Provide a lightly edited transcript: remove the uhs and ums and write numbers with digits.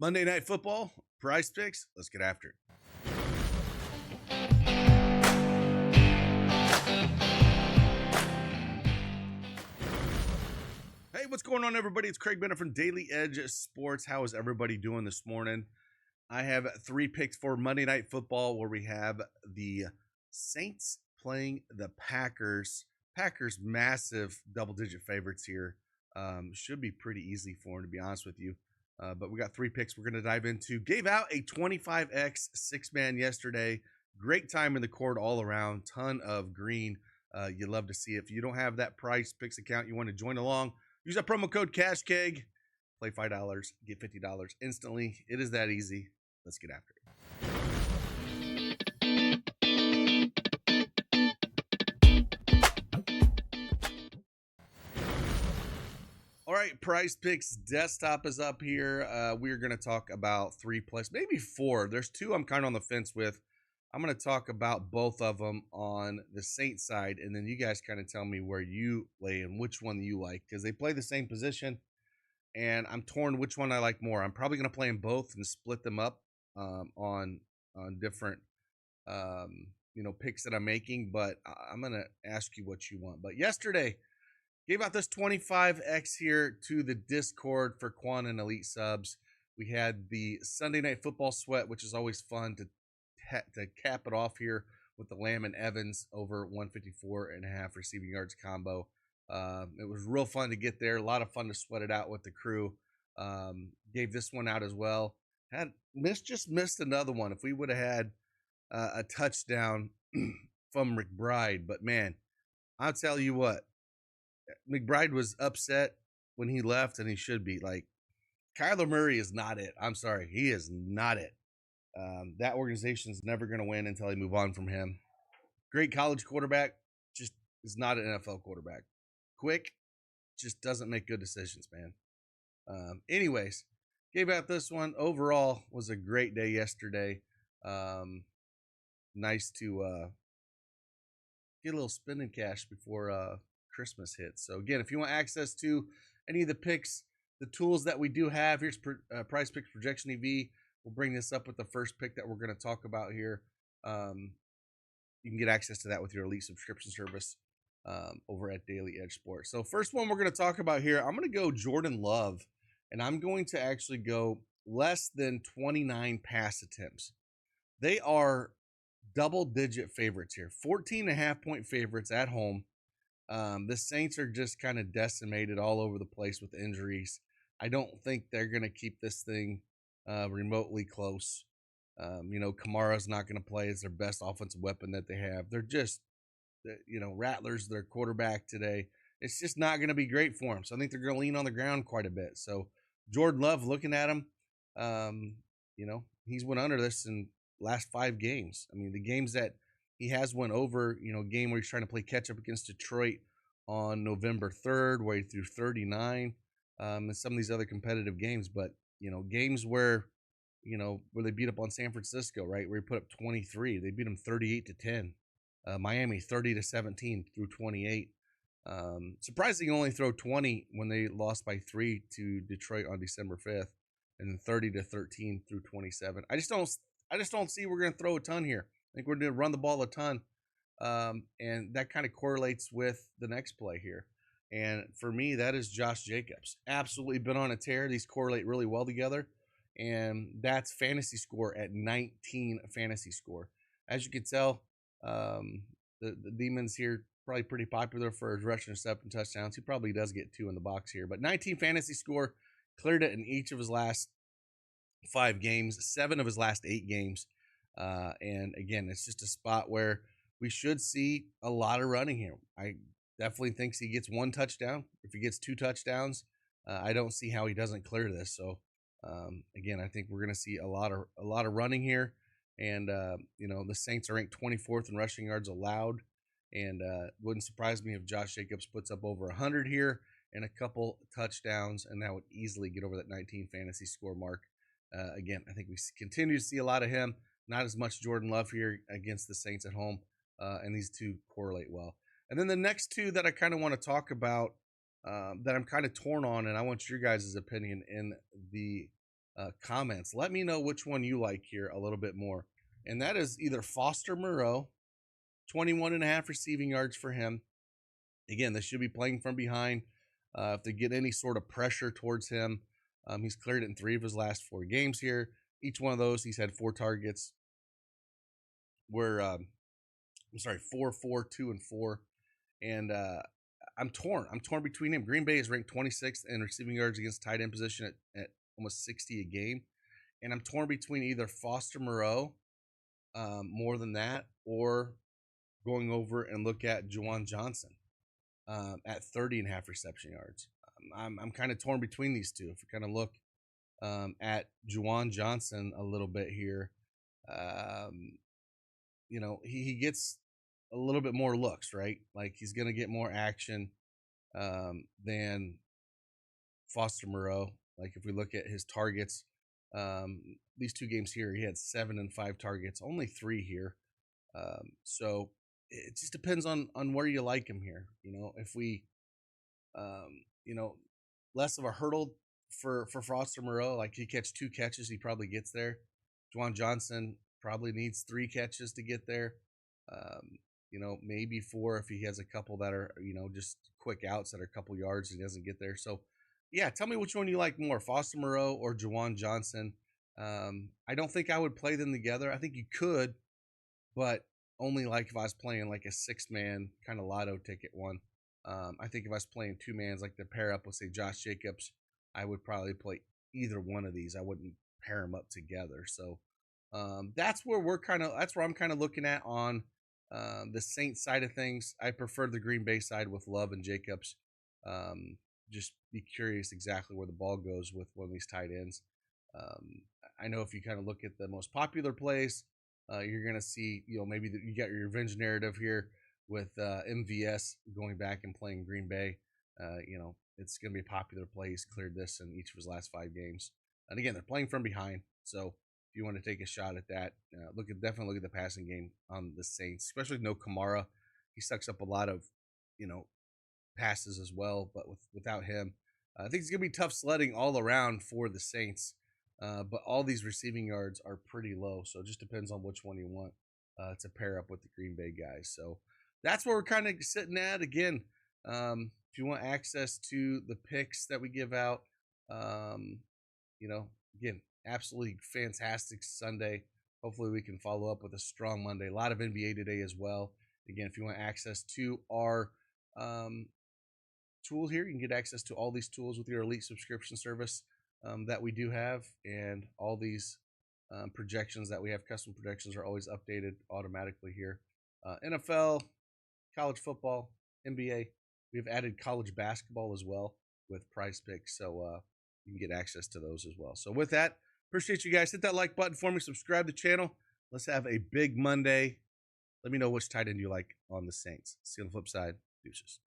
Monday Night Football, Prize Picks. Let's get after it. Hey, what's going on, everybody? It's Craig Bennett from Daily Edge Sports. How is everybody doing this morning? I have 3 picks for Monday Night Football where we have the Saints playing the Packers. Packers, massive double-digit favorites here. Should be pretty easy for them, to be honest with you. But we got 3 picks we're going to dive into. Gave out a 25x 6-man yesterday. Great time in the court all around. Ton of green. You love to see it. If you don't have that PrizePicks account, you want to join along, use that promo code CashKeg. Play $5, get $50 instantly. It is that easy. Let's get after it. All right, PrizePicks desktop is up here. We're going to talk about 3 plus, maybe 4. There's 2 I'm kind of on the fence with. I'm going to talk about both of them on the Saints side, and then you guys kind of tell me where you lay and which one you like, because they play the same position, and I'm torn which one I like more. I'm probably going to play them both and split them up on different picks that I'm making, but I'm going to ask you what you want. But yesterday, gave out this 25x here to the Discord for Quan and Elite subs. We had the Sunday Night Football sweat, which is always fun to cap it off here with the Lamb and Evans over 154.5 receiving yards combo. It was real fun to get there. A lot of fun to sweat it out with the crew. Gave this one out as well. Just missed another one. If we would have had a touchdown from McBride, but man, I'll tell you what, McBride was upset when he left, and he should be. Like, Kyler Murray is not it. I'm sorry, he is not it. That organization is never going to win until they move on from him. Great college quarterback, just is not an NFL quarterback. Quick, just doesn't make good decisions, man. Anyways, gave out this one. Overall, was a great day yesterday. Nice to get a little spending cash before Christmas hits. So again, if you want access to any of the picks, the tools that we do have, here's PrizePicks Projection EV. We'll bring this up with the first pick that we're going to talk about here. You can get access to that with your Elite subscription service over at Daily Edge Sports. So first one we're going to talk about here, I'm going to go Jordan Love, and I'm going to actually go less than 29 pass attempts. They are double-digit favorites here, 14.5-point favorites at home. The Saints are just kind of decimated all over the place with injuries. I don't think they're going to keep this thing remotely close. Kamara's not going to play as their best offensive weapon that they have. They're just, Rattler's their quarterback today. It's just not going to be great for them. So I think they're going to lean on the ground quite a bit. So Jordan Love, looking at him, he's went under this in last 5 games. I mean, the games that he has went over, game where he's trying to play catch up against Detroit on November 3rd, where he threw 39, and some of these other competitive games. But, games where they beat up on San Francisco, right, where he put up 23. They beat him 38-10. Miami 30-17 through 28. Surprisingly, only throw 20 when they lost by 3 to Detroit on December 5th, and then 30-13 through 27. I just don't see we're going to throw a ton here. I think we're going to run the ball a ton, and that kind of correlates with the next play here. And for me, that is Josh Jacobs. Absolutely been on a tear. These correlate really well together, and that's fantasy score at 19 fantasy score. As you can tell, the Demons here probably pretty popular for his rushing interception touchdowns. He probably does get 2 in the box here, but 19 fantasy score, cleared it in each of his last 5 games, 7 of his last 8 games. And again, it's just a spot where we should see a lot of running here. I definitely think he gets 1 touchdown. If he gets 2 touchdowns, I don't see how he doesn't clear this. So again, I think we're going to see a lot of running here. And the Saints are ranked 24th in rushing yards allowed, and wouldn't surprise me if Josh Jacobs puts up over 100 here and a couple touchdowns, and that would easily get over that 19 fantasy score mark. Again, I think we continue to see a lot of him. Not as much Jordan Love here against the Saints at home, and these 2 correlate well. And then the next 2 that I kind of want to talk about that I'm kind of torn on, and I want your guys' opinion in the comments. Let me know which one you like here a little bit more. And that is either Foster Moreau, 21.5 receiving yards for him. Again, they should be playing from behind. If they get any sort of pressure towards him, he's cleared it in 3 of his last 4 games here. Each one of those, he's had 4 targets. We're, 4, 4, 2, and 4. And I'm torn. I'm torn between him. Green Bay is ranked 26th in receiving yards against tight end position at almost 60 a game. And I'm torn between either Foster Moreau, more than that, or going over and look at Juwan Johnson at 30.5 reception yards. I'm kind of torn between these two. If you kind of look at Juwan Johnson a little bit here, he gets a little bit more looks, right? Like he's going to get more action than Foster Moreau. Like if we look at his targets, these 2 games here, he had 7 and 5 targets, only 3 here. So it just depends on where you like him here. If we, less of a hurdle for Foster Moreau, like he catch 2 catches, he probably gets there. Juwan Johnson probably needs 3 catches to get there. Maybe 4 if he has a couple that are, just quick outs that are a couple yards and he doesn't get there. So, yeah, tell me which one you like more, Foster Moreau or Juwan Johnson. I don't think I would play them together. I think you could, but only like if I was playing like a 6-man kind of lotto ticket one. I think if I was playing 2-mans, like to pair up with, say, Josh Jacobs, I would probably play either one of these. I wouldn't pair them up together. So that's where I'm kind of looking at on the Saints side of things. I prefer the Green Bay side with Love and Jacobs. Just be curious exactly where the ball goes with one of these tight ends. I know if you kind of look at the most popular plays, you're going to see, maybe you got your revenge narrative here with MVS going back and playing Green Bay. It's going to be a popular play. He's cleared this in each of his last 5 games. And again, they're playing from behind. So if you want to take a shot at that, definitely look at the passing game on the Saints, especially no Kamara. He sucks up a lot of, passes as well. But without him, I think it's going to be tough sledding all around for the Saints. But all these receiving yards are pretty low. So it just depends on which one you want to pair up with the Green Bay guys. So that's where we're kind of sitting at. Again, if you want access to the picks that we give out, again, absolutely fantastic Sunday. Hopefully we can follow up with a strong Monday. A lot of NBA today as well. Again, if you want access to our tool here, you can get access to all these tools with your Elite subscription service that we do have. And all these projections that we have, custom projections, are always updated automatically here. NFL, college football, NBA. We've added college basketball as well with Prizepicks, so you can get access to those as well. So with that, appreciate you guys. Hit that like button for me. Subscribe to the channel. Let's have a big Monday. Let me know which tight end you like on the Saints. See you on the flip side. Deuces.